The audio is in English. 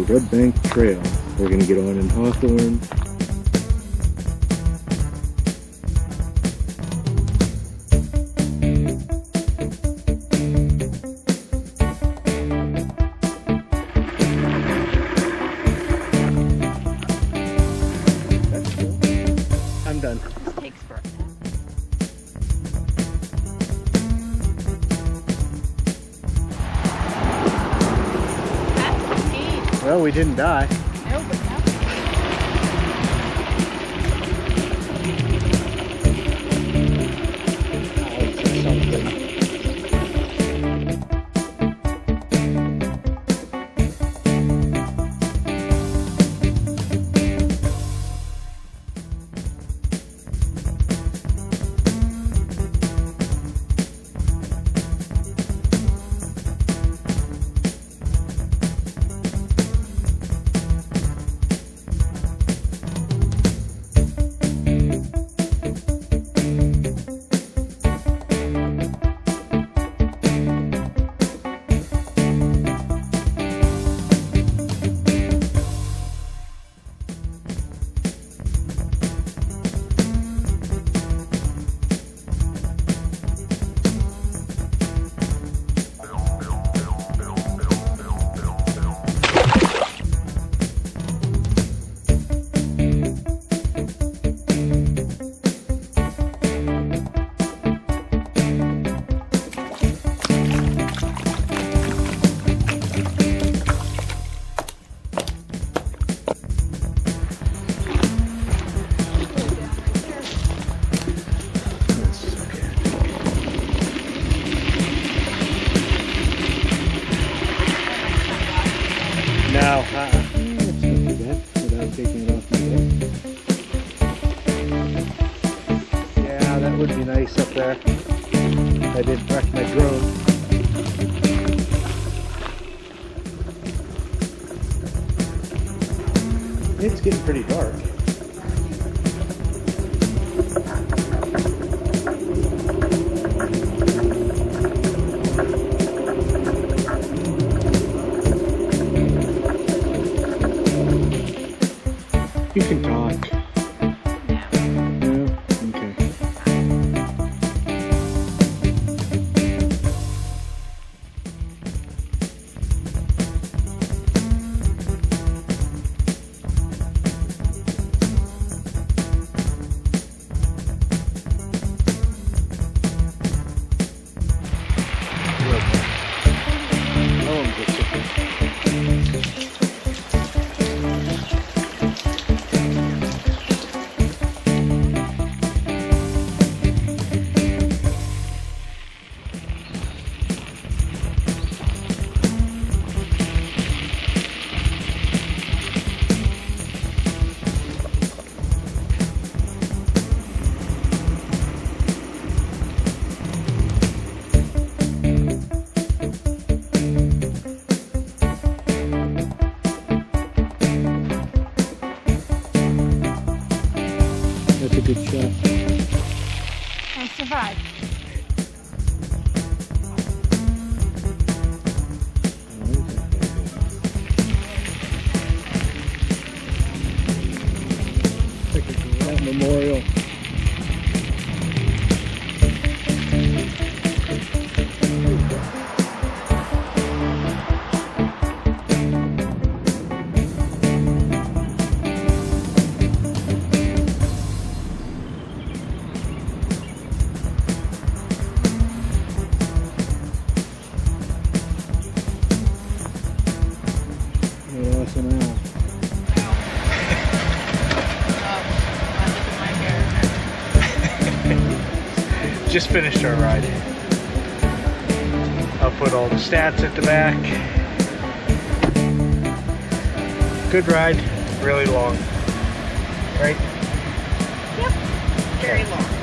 the Redbank Trail. We're going to get on in Hawthorne. I'm done. This takes forever. That's neat. Well, we didn't die. No, but now. No, it's not too bad without taking it off my bed. Yeah, that would be nice up there. I didn't wreck my drone. It's getting pretty dark. You can talk. No? Okay. Oh, I'm good. That's a good shot. I survived. Like a rat memorial. Now. Just finished our ride. I'll put all the stats at the back. Good ride, really long. Right? Yep. Very long.